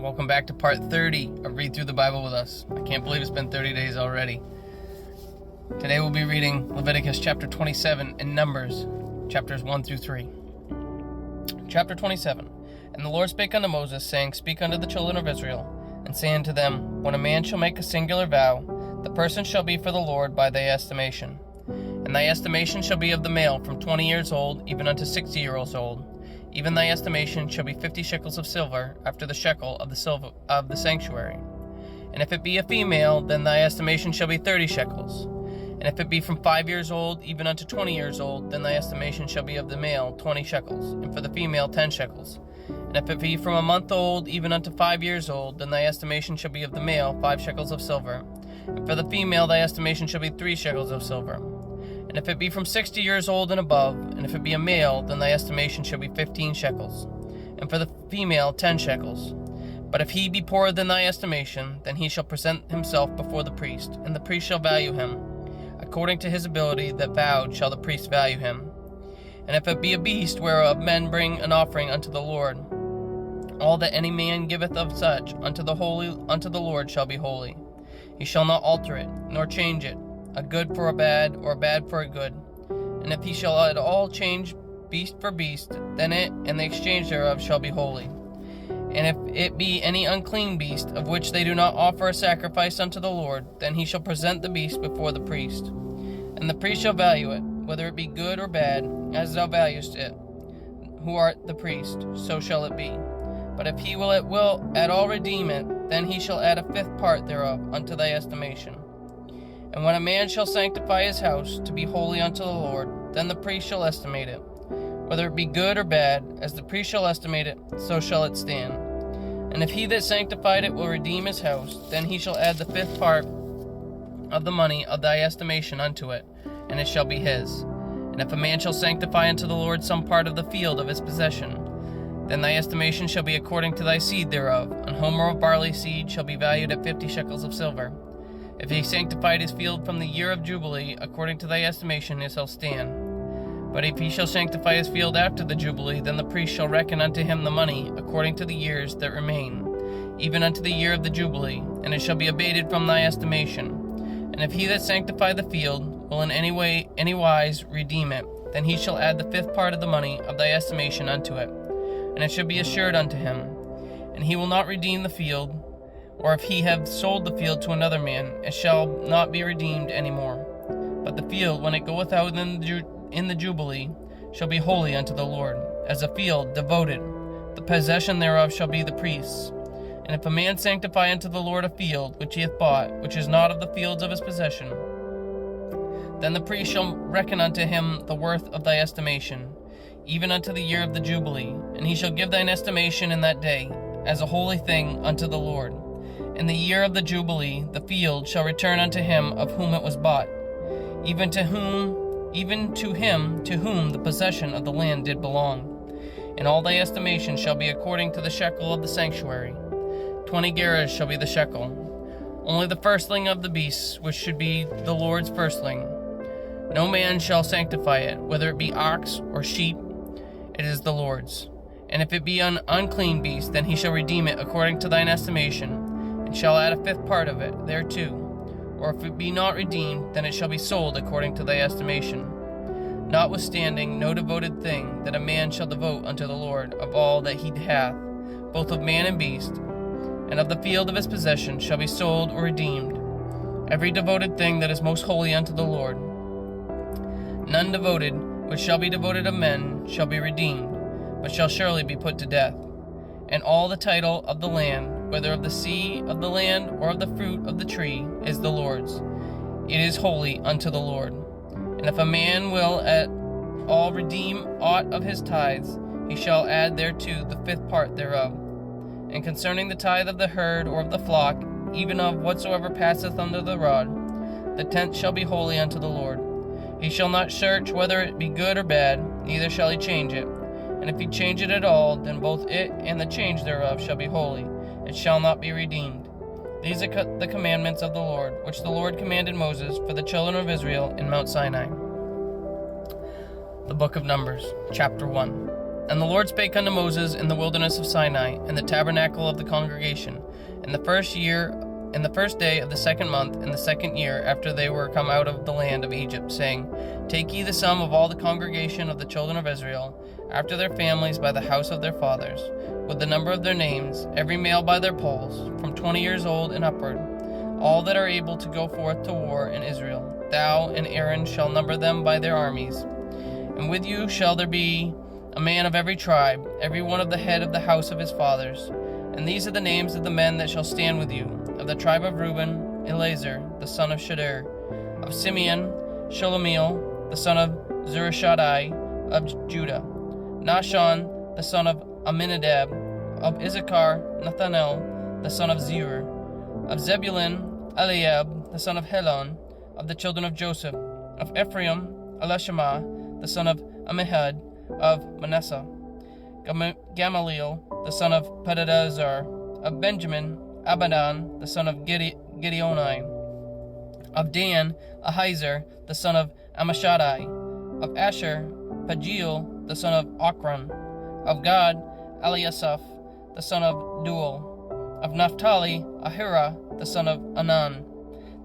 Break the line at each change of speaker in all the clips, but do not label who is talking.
Welcome back to part 30 of Read Through the Bible with us. I can't believe it's been 30 days already. Today we'll be reading Leviticus Chapter 27 and Numbers chapters 1 through 3. Chapter 27. And the Lord spake unto Moses, saying, Speak unto the children of Israel, and say unto them, When a man shall make a singular vow, the person shall be for the Lord by thy estimation. And thy estimation shall be of the male from 20 years old even unto 60 years old. Even thy estimation shall be 50 shekels of silver, after the shekel of the sanctuary. And if it be a female, then thy estimation shall be 30 shekels. And if it be from 5 years old even unto 20 years old, then thy estimation shall be of the male 20 shekels, and for the female 10 shekels. And if it be from a month old even unto 5 years old, then thy estimation shall be of the male 5 shekels of silver, and for the female thy estimation shall be 3 shekels of silver. And if it be from 60 years old and above, and if it be a male, then thy estimation shall be 15 shekels, and for the female 10 shekels. But if he be poorer than thy estimation, then he shall present himself before the priest, and the priest shall value him. According to his ability that vowed shall the priest value him. And if it be a beast whereof men bring an offering unto the Lord, all that any man giveth of such unto the Lord shall be holy. He shall not alter it, nor change it, a good for a bad, or a bad for a good. And if he shall at all change beast for beast, then it and the exchange thereof shall be holy. And if it be any unclean beast, of which they do not offer a sacrifice unto the Lord, then he shall present the beast before the priest. And the priest shall value it, whether it be good or bad, as thou valuest it, who art the priest, so shall it be. But if he will at all redeem it, then he shall add a fifth part thereof unto thy estimation. And when a man shall sanctify his house to be holy unto the Lord, then the priest shall estimate it. Whether it be good or bad, as the priest shall estimate it, so shall it stand. And if he that sanctified it will redeem his house, then he shall add the fifth part of the money of thy estimation unto it, and it shall be his. And if a man shall sanctify unto the Lord some part of the field of his possession, then thy estimation shall be according to thy seed thereof. An homer of barley seed shall be valued at 50 shekels of silver. If he sanctified his field from the year of Jubilee, according to thy estimation it shall stand. But if he shall sanctify his field after the Jubilee, then the priest shall reckon unto him the money, according to the years that remain, even unto the year of the Jubilee, and it shall be abated from thy estimation. And if he that sanctify the field will in any wise redeem it, then he shall add the fifth part of the money of thy estimation unto it, and it shall be assured unto him. And he will not redeem the field, or if he have sold the field to another man, it shall not be redeemed any more. But the field, when it goeth out in the Jubilee, shall be holy unto the Lord, as a field devoted. The possession thereof shall be the priest's. And if a man sanctify unto the Lord a field which he hath bought, which is not of the fields of his possession, then the priest shall reckon unto him the worth of thy estimation, even unto the year of the Jubilee, and he shall give thine estimation in that day, as a holy thing unto the Lord. In the year of the Jubilee, the field shall return unto him of whom it was bought, even to him to whom the possession of the land did belong. And all thy estimation shall be according to the shekel of the sanctuary. 20 gerahs shall be the shekel. Only the firstling of the beasts, which should be the Lord's firstling. No man shall sanctify it, whether it be ox or sheep, it is the Lord's. And if it be an unclean beast, then he shall redeem it according to thine estimation, and shall add a fifth part of it thereto. Or if it be not redeemed, then it shall be sold according to thy estimation. Notwithstanding, no devoted thing that a man shall devote unto the Lord of all that he hath, both of man and beast, and of the field of his possession, shall be sold or redeemed. Every devoted thing that is most holy unto the Lord. None devoted, which shall be devoted of men, shall be redeemed, but shall surely be put to death. And all the title of the land, whether of the sea of the land or of the fruit of the tree, is the Lord's. It is holy unto the Lord. And if a man will at all redeem aught of his tithes, he shall add thereto the fifth part thereof. And concerning the tithe of the herd or of the flock, even of whatsoever passeth under the rod, the tenth shall be holy unto the Lord. He shall not search whether it be good or bad, neither shall he change it. And if he change it at all, then both it and the change thereof shall be holy. It shall not be redeemed. These are the commandments of the Lord, which the Lord commanded Moses for the children of Israel in Mount Sinai. The Book of Numbers, Chapter 1. And the Lord spake unto Moses in the wilderness of Sinai, in the tabernacle of the congregation, in the first day of the second month, in the second year after they were come out of the land of Egypt, saying, Take ye the sum of all the congregation of the children of Israel, after their families by the house of their fathers, with the number of their names, every male by their polls, from 20 years old and upward, all that are able to go forth to war in Israel. Thou and Aaron shall number them by their armies. And with you shall there be a man of every tribe, every one of the head of the house of his fathers. And these are the names of the men that shall stand with you. Of the tribe of Reuben, Eleazar, the son of Shadir. Of Simeon, Shalemiel, the son of Zurishaddai, of Judah. Nahshon, the son of Amminadab. Of Issachar, Nathanael, the son of Zerah. Of Zebulun, Eliab, the son of Helon, of the children of Joseph. Of Ephraim, Elishama, the son of Ammihud, of Manasseh. Gamaliel, the son of Pedazar. Of Benjamin, Abidan, the son of Gideoni. Of Dan, Ahiezer, the son of Ammishaddai. Of Asher, Pagiel, the son of Ochran. Of Gad, Eliasaph, the son of Duel. Of Naphtali, Ahira, the son of Anan.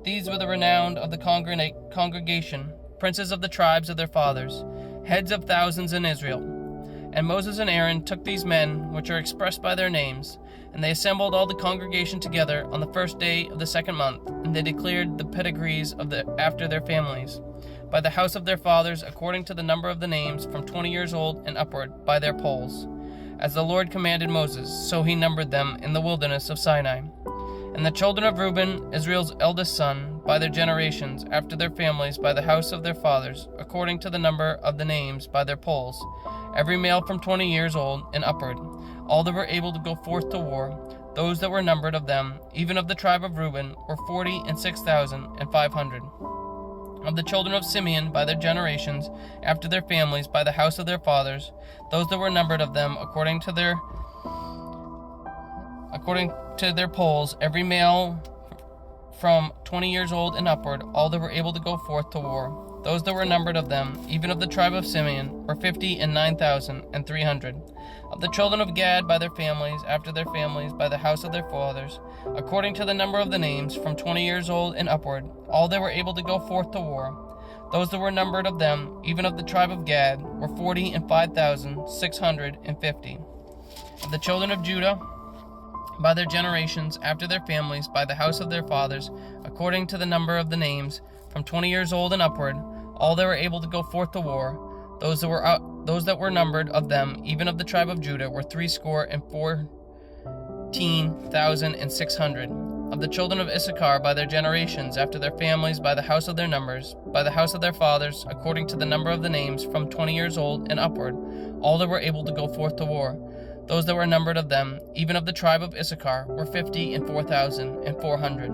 These were the renowned of the congregation, princes of the tribes of their fathers, heads of thousands in Israel. And Moses and Aaron took these men, which are expressed by their names, and they assembled all the congregation together on the first day of the second month, and they declared the pedigrees after their families, by the house of their fathers, according to the number of the names, from 20 years old and upward, by their polls. As the Lord commanded Moses, so he numbered them in the wilderness of Sinai. And the children of Reuben, Israel's eldest son, by their generations, after their families, by the house of their fathers, according to the number of the names, by their polls, every male from 20 years old and upward, all that were able to go forth to war, those that were numbered of them, even of the tribe of Reuben, were 46,500. Of the children of Simeon, by their generations, after their families, by the house of their fathers, those that were numbered of them, according to their polls, every male from 20 years old and upward, all that were able to go forth to war. Those that were numbered of them, even of the tribe of Simeon, were 59,300. Of the children of Gad, by their families, after their families, by the house of their fathers, according to the number of the names, from 20 years old and upward, all that were able to go forth to war. Those that were numbered of them, even of the tribe of Gad, were 45,650. Of the children of Judah, by their generations, after their families, by the house of their fathers, according to the number of the names, from 20 years old and upward, all that were able to go forth to war. Those that were numbered of them, even of the tribe of Judah, were 314,600. Of the children of Issachar, by their generations, after their families, by the house of their numbers, by the house of their fathers, according to the number of the names, from 20 years old and upward, all that were able to go forth to war. Those that were numbered of them, even of the tribe of Issachar, were 54,400.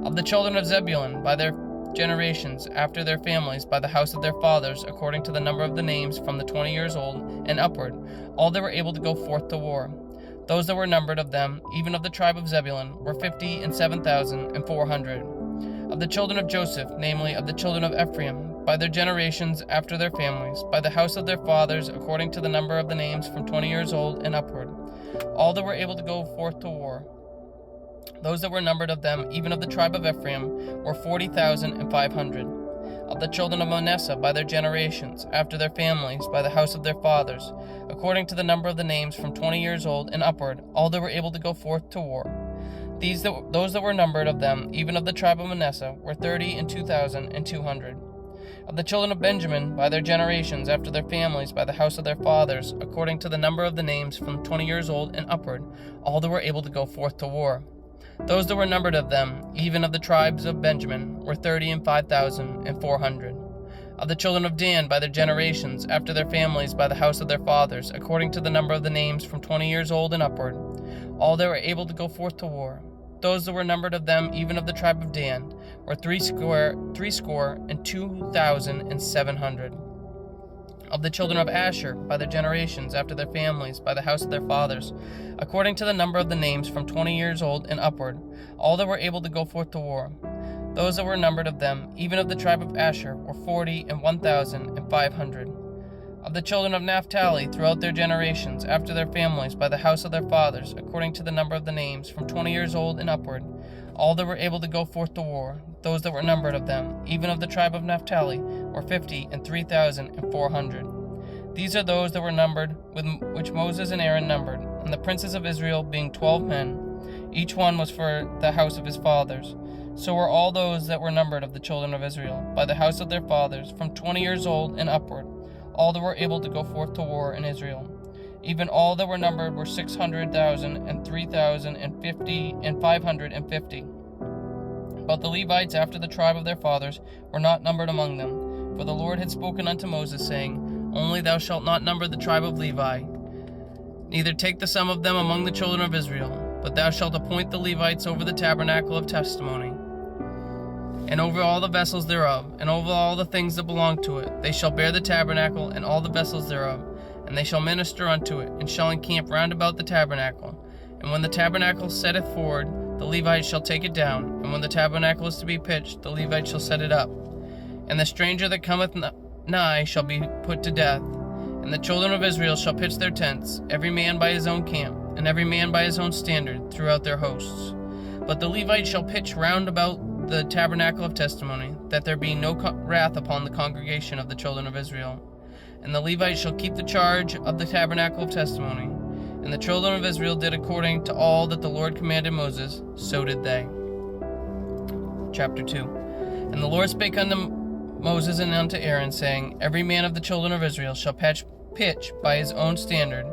Of the children of Zebulun, by their generations, after their families, by the house of their fathers, according to the number of the names, from the 20 years old and upward, all that were able to go forth to war. Those that were numbered of them, even of the tribe of Zebulun, were 57,400. Of the children of Joseph, namely of the children of Ephraim, by their generations, after their families, by the house of their fathers, according to the number of the names, from 20 years old and upward, all that were able to go forth to war. Those that were numbered of them, even of the tribe of Ephraim, were 40,500. Of the children of Manasseh, by their generations, after their families, by the house of their fathers, according to the number of the names, from 20 years old and upward, all that were able to go forth to war. Those that were numbered of them, even of the tribe of Manasseh, were 32,200. Of the children of Benjamin, by their generations, after their families, by the house of their fathers, according to the number of the names, from 20 years old and upward, all that were able to go forth to war. Those that were numbered of them, even of the tribes of Benjamin, were 35,400. Of the children of Dan, by their generations, after their families, by the house of their fathers, according to the number of the names, from 20 years old and upward, all that were able to go forth to war. Those that were numbered of them, even of the tribe of Dan, were 3,2,700. Of the children of Asher, by their generations, after their families, by the house of their fathers, according to the number of the names, from 20 years old and upward, all that were able to go forth to war. Those that were numbered of them, even of the tribe of Asher, were 41,500. Of the children of Naphtali throughout their generations, after their families, by the house of their fathers, according to the number of the names, from 20 years old and upward, all that were able to go forth to war, those that were numbered of them, even of the tribe of Naphtali, were 50,003,400. These are those that were numbered, with which Moses and Aaron numbered, and the princes of Israel being 12 men. Each one was for the house of his fathers. So were all those that were numbered of the children of Israel, by the house of their fathers, from 20 years old and upward, all that were able to go forth to war in Israel. Even all that were numbered were 600,000 and 3,050 and 550. But the Levites after the tribe of their fathers were not numbered among them. For the Lord had spoken unto Moses, saying, Only thou shalt not number the tribe of Levi, neither take the sum of them among the children of Israel. But thou shalt appoint the Levites over the tabernacle of testimony, and over all the vessels thereof, and over all the things that belong to it. They shall bear the tabernacle and all the vessels thereof, and they shall minister unto it, and shall encamp round about the tabernacle. And when the tabernacle setteth forward, the Levites shall take it down, and when the tabernacle is to be pitched, the Levites shall set it up. And the stranger that cometh nigh shall be put to death. And the children of Israel shall pitch their tents, every man by his own camp, and every man by his own standard, throughout their hosts. But the Levites shall pitch round about the tabernacle of testimony, that there be no wrath upon the congregation of the children of Israel. And the Levites shall keep the charge of the tabernacle of testimony. And the children of Israel did according to all that the Lord commanded Moses, so did they. Chapter 2. And the Lord spake unto Moses and unto Aaron, saying, Every man of the children of Israel shall pitch by his own standard,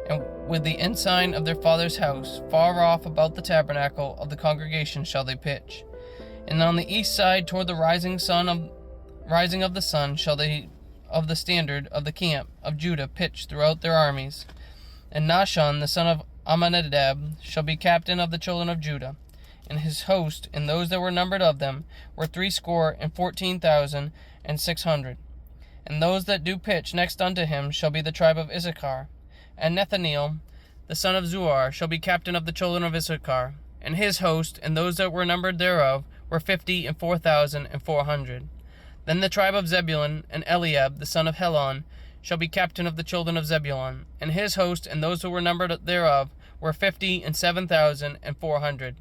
and with the ensign of their father's house, far off about the tabernacle of the congregation shall they pitch. And on the east side toward the rising of the sun shall they of the standard of the camp of Judah pitch throughout their armies. And Nahshon the son of Amminadab shall be captain of the children of Judah. And his host, and those that were numbered of them, were 314,600. And those that do pitch next unto him shall be the tribe of Issachar. And Nethaneel, the son of Zuar, shall be captain of the children of Issachar. And his host, and those that were numbered thereof, were 54,400. Then the tribe of Zebulun, and Eliab, the son of Helon, shall be captain of the children of Zebulun. And his host, and those who were numbered thereof, were 57,400.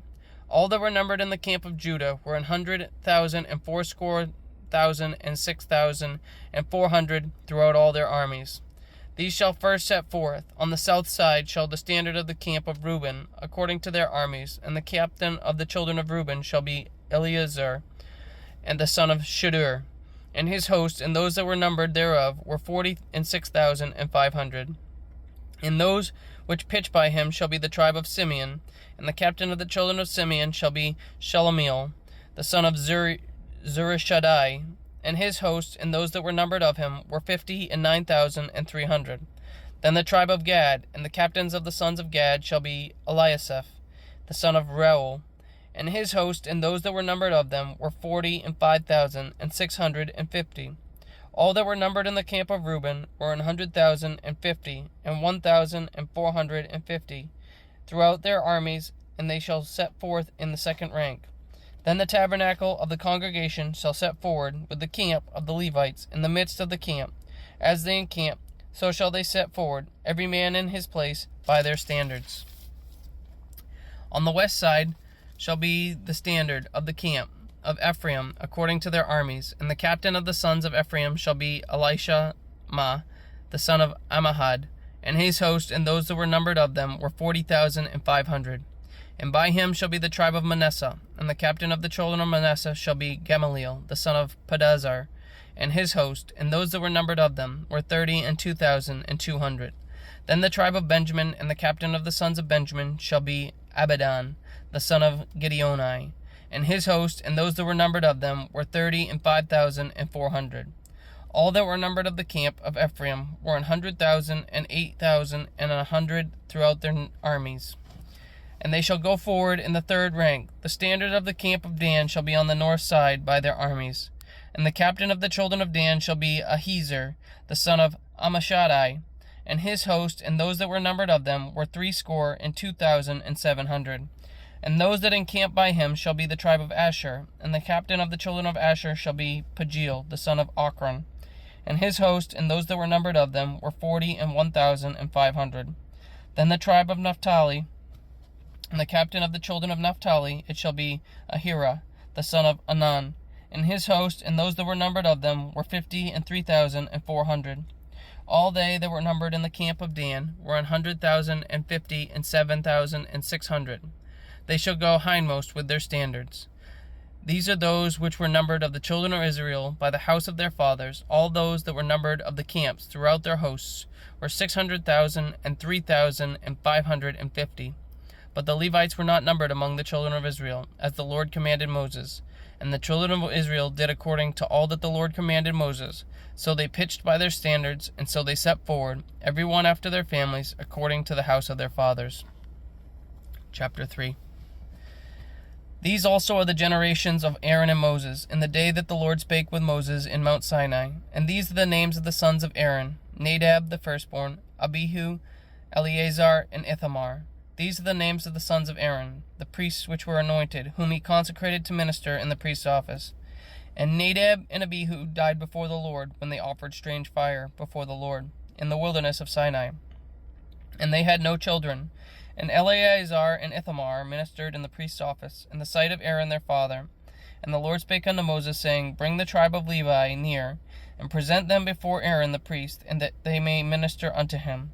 All that were numbered in the camp of Judah were 100,000 and 80,000 and 6,400 throughout all their armies. These shall first set forth. On the south side shall the standard of the camp of Reuben, according to their armies, and the captain of the children of Reuben shall be Eleazar, and the son of Shedeur. And his host, and those that were numbered thereof, were 46,500. And those which pitch by him shall be the tribe of Simeon, and the captain of the children of Simeon shall be Shelomiel, the son of Zurishaddai. And his host, and those that were numbered of him, were 59,300. Then the tribe of Gad, and the captains of the sons of Gad shall be Eliasaph, the son of Reuel. And his host, and those that were numbered of them, were 45,650. All that were numbered in the camp of Reuben were 100,050 and 1,450 throughout their armies, and they shall set forth in the second rank. Then the tabernacle of the congregation shall set forward with the camp of the Levites in the midst of the camp. As they encamp, so shall they set forward, every man in his place, by their standards. On the west side shall be the standard of the camp of Ephraim, according to their armies, and the captain of the sons of Ephraim shall be Elishama, the son of Ammihud, and his host, and those that were numbered of them, were 40,500. And by him shall be the tribe of Manasseh, and the captain of the children of Manasseh shall be Gamaliel, the son of Pedazar, and his host, and those that were numbered of them, were 32,200. Then the tribe of Benjamin, and the captain of the sons of Benjamin shall be Abidan, the son of Gideoni, and his host, and those that were numbered of them, were 35,400. All that were numbered of the camp of Ephraim were 100,000 and 8,000 and 100 throughout their armies. And they shall go forward in the third rank. The standard of the camp of Dan shall be on the north side by their armies. And the captain of the children of Dan shall be Ahiezer, the son of Ammishaddai, and his host, and those that were numbered of them, were 62,700. And those that encamp by him shall be the tribe of Asher, and the captain of the children of Asher shall be Pagiel, the son of Ochran. And his host and those that were numbered of them were 40,001,500. Then the tribe of Naphtali, and the captain of the children of Naphtali, it shall be Ahira, the son of Anan. And his host and those that were numbered of them were 50,003,400. All they that were numbered in the camp of Dan were 100,050 and 7,600. They shall go hindmost with their standards. These are those which were numbered of the children of Israel by the house of their fathers. All those that were numbered of the camps throughout their hosts were 600,000 and 3,550. But the Levites were not numbered among the children of Israel, as the Lord commanded Moses. And the children of Israel did according to all that the Lord commanded Moses. So they pitched by their standards, and so they set forward, every one after their families, according to the house of their fathers. Chapter 3. These also are the generations of Aaron and Moses, in the day that the Lord spake with Moses in Mount Sinai. And these are the names of the sons of Aaron: Nadab the firstborn, Abihu, Eleazar, and Ithamar. These are the names of the sons of Aaron, the priests which were anointed, whom he consecrated to minister in the priest's office. And Nadab and Abihu died before the Lord, when they offered strange fire before the Lord, in the wilderness of Sinai. And they had no children. And Eleazar and Ithamar ministered in the priest's office, in the sight of Aaron their father. And the Lord spake unto Moses, saying, Bring the tribe of Levi near, and present them before Aaron the priest, and that they may minister unto him.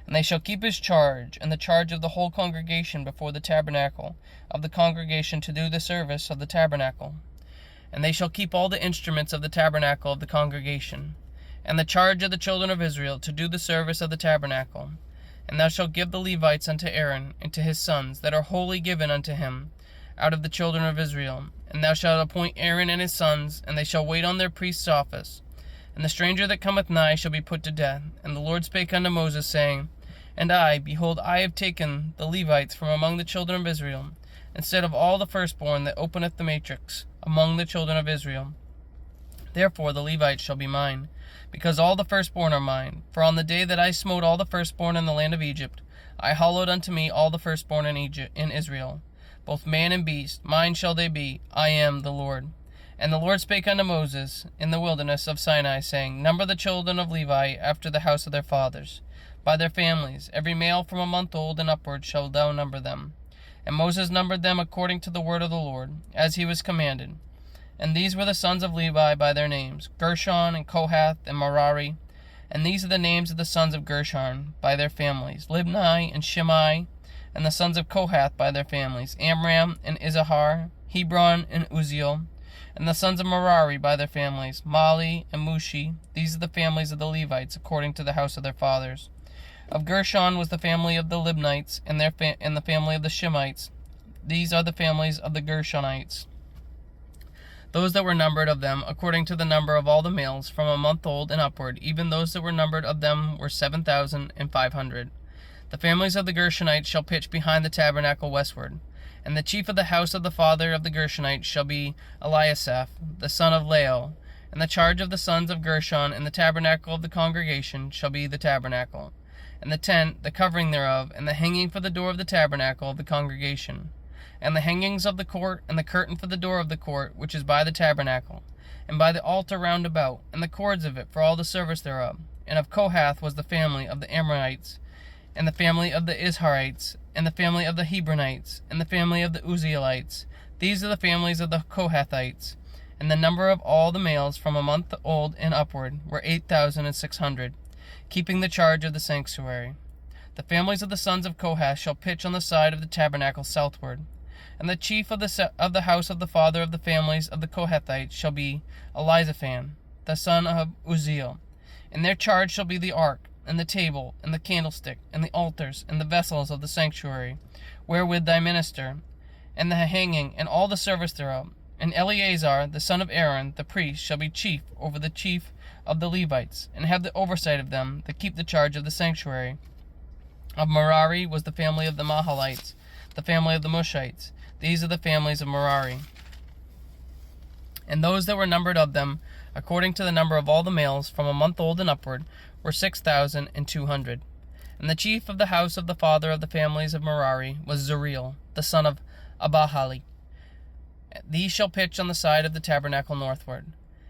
And they shall keep his charge, and the charge of the whole congregation before the tabernacle of the congregation, to do the service of the tabernacle. And they shall keep all the instruments of the tabernacle of the congregation, and the charge of the children of Israel, to do the service of the tabernacle. And thou shalt give the Levites unto Aaron and to his sons, that are wholly given unto him, out of the children of Israel. And thou shalt appoint Aaron and his sons, and they shall wait on their priest's office. And the stranger that cometh nigh shall be put to death. And the Lord spake unto Moses, saying, And I, behold, I have taken the Levites from among the children of Israel, instead of all the firstborn that openeth the matrix among the children of Israel. Therefore the Levites shall be mine, because all the firstborn are mine. For on the day that I smote all the firstborn in the land of Egypt, I hallowed unto me all the firstborn in Israel, both man and beast. Mine shall they be. I am the Lord. And the Lord spake unto Moses in the wilderness of Sinai, saying, Number the children of Levi after the house of their fathers, by their families. Every male from a month old and upward shall thou number them. And Moses numbered them according to the word of the Lord, as he was commanded. And these were the sons of Levi by their names, Gershon and Kohath and Merari. And these are the names of the sons of Gershon by their families, Libni and Shimei. And the sons of Kohath by their families, Amram and Izahar, Hebron and Uzziel. And the sons of Merari by their families, Mali and Mushi. These are the families of the Levites according to the house of their fathers. Of Gershon was the family of the Libnites, and the family of the Shimeites. These are the families of the Gershonites. Those that were numbered of them, according to the number of all the males, from a month old and upward, even those that were numbered of them were 7,500. The families of the Gershonites shall pitch behind the tabernacle westward. And the chief of the house of the father of the Gershonites shall be Eliasaph, the son of Lael. And the charge of the sons of Gershon in the tabernacle of the congregation shall be the tabernacle, and the tent, the covering thereof, and the hanging for the door of the tabernacle of the congregation, and the hangings of the court, and the curtain for the door of the court, which is by the tabernacle, and by the altar round about, and the cords of it for all the service thereof. And of Kohath was the family of the Amramites, and the family of the Izharites, and the family of the Hebronites, and the family of the Uzzielites. These are the families of the Kohathites. And the number of all the males from a month old and upward were 8,600, keeping the charge of the sanctuary. The families of the sons of Kohath shall pitch on the side of the tabernacle southward. And the chief of the house of the father of the families of the Kohathites shall be Elizaphan, the son of Uzziel. And their charge shall be the ark, and the table, and the candlestick, and the altars, and the vessels of the sanctuary, wherewith thy minister, and the hanging, and all the service thereof. And Eleazar, the son of Aaron, the priest, shall be chief over the chief of the Levites, and have the oversight of them that keep the charge of the sanctuary. Of Merari was the family of the Mahalites, the family of the Mushites. These are the families of Merari. And those that were numbered of them, according to the number of all the males, from a month old and upward, were 6,200. And the chief of the house of the father of the families of Merari was Zuriel, the son of Abahali. These shall pitch on the side of the tabernacle northward.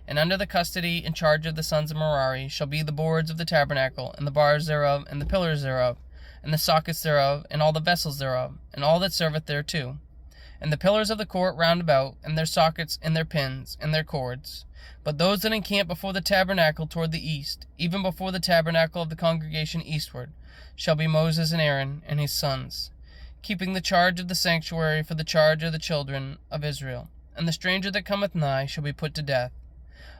And under the custody and charge of the sons of Merari shall be the boards of the tabernacle, and the bars thereof, and the pillars thereof, and the sockets thereof, and all the vessels thereof, and all that serveth thereto, and the pillars of the court round about, and their sockets, and their pins, and their cords. But those that encamp before the tabernacle toward the east, even before the tabernacle of the congregation eastward, shall be Moses and Aaron and his sons, keeping the charge of the sanctuary for the charge of the children of Israel. And the stranger that cometh nigh shall be put to death.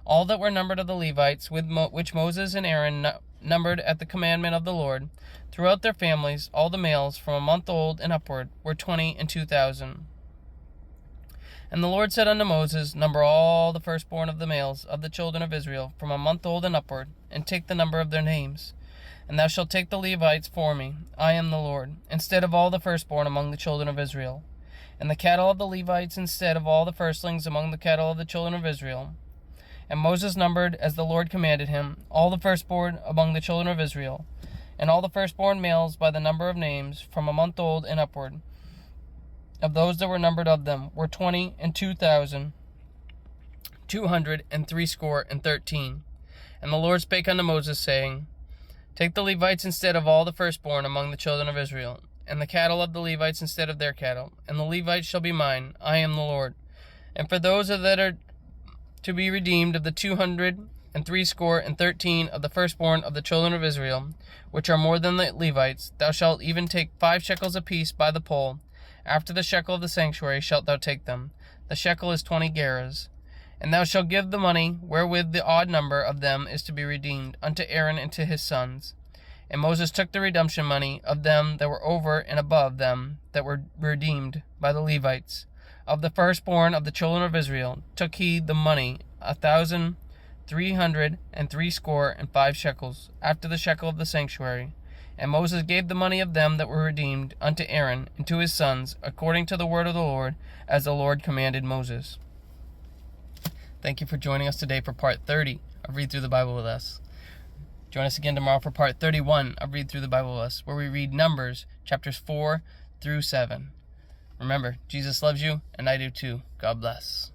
All that were numbered of the Levites, which Moses and Aaron numbered at the commandment of the Lord, throughout their families, all the males from a month old and upward, were 22,000. And the Lord said unto Moses, Number all the firstborn of the males of the children of Israel, from a month old and upward, and take the number of their names. And thou shalt take the Levites for me, I am the Lord, instead of all the firstborn among the children of Israel, and the cattle of the Levites instead of all the firstlings among the cattle of the children of Israel. And Moses numbered, as the Lord commanded him, all the firstborn among the children of Israel, and all the firstborn males by the number of names, from a month old and upward, of those that were numbered of them, were 22,213. And the Lord spake unto Moses, saying, Take the Levites instead of all the firstborn among the children of Israel, and the cattle of the Levites instead of their cattle, and the Levites shall be mine, I am the Lord. And for those that are to be redeemed of the 213 of the firstborn of the children of Israel, which are more than the Levites, thou shalt even take 5 shekels apiece by the poll. After the shekel of the sanctuary shalt thou take them. The shekel is 20 gerahs. And thou shalt give the money wherewith the odd number of them is to be redeemed unto Aaron and to his sons. And Moses took the redemption money of them that were over and above them that were redeemed by the Levites. Of the firstborn of the children of Israel took he the money 1,365 shekels, after the shekel of the sanctuary. And Moses gave the money of them that were redeemed unto Aaron and to his sons, according to the word of the Lord, as the Lord commanded Moses. Thank you for joining us today for part 30 of Read Through the Bible with us. Join us again tomorrow for part 31 of Read Through the Bible with us, where we read Numbers chapters 4 through 7. Remember, Jesus loves you, and I do too. God bless.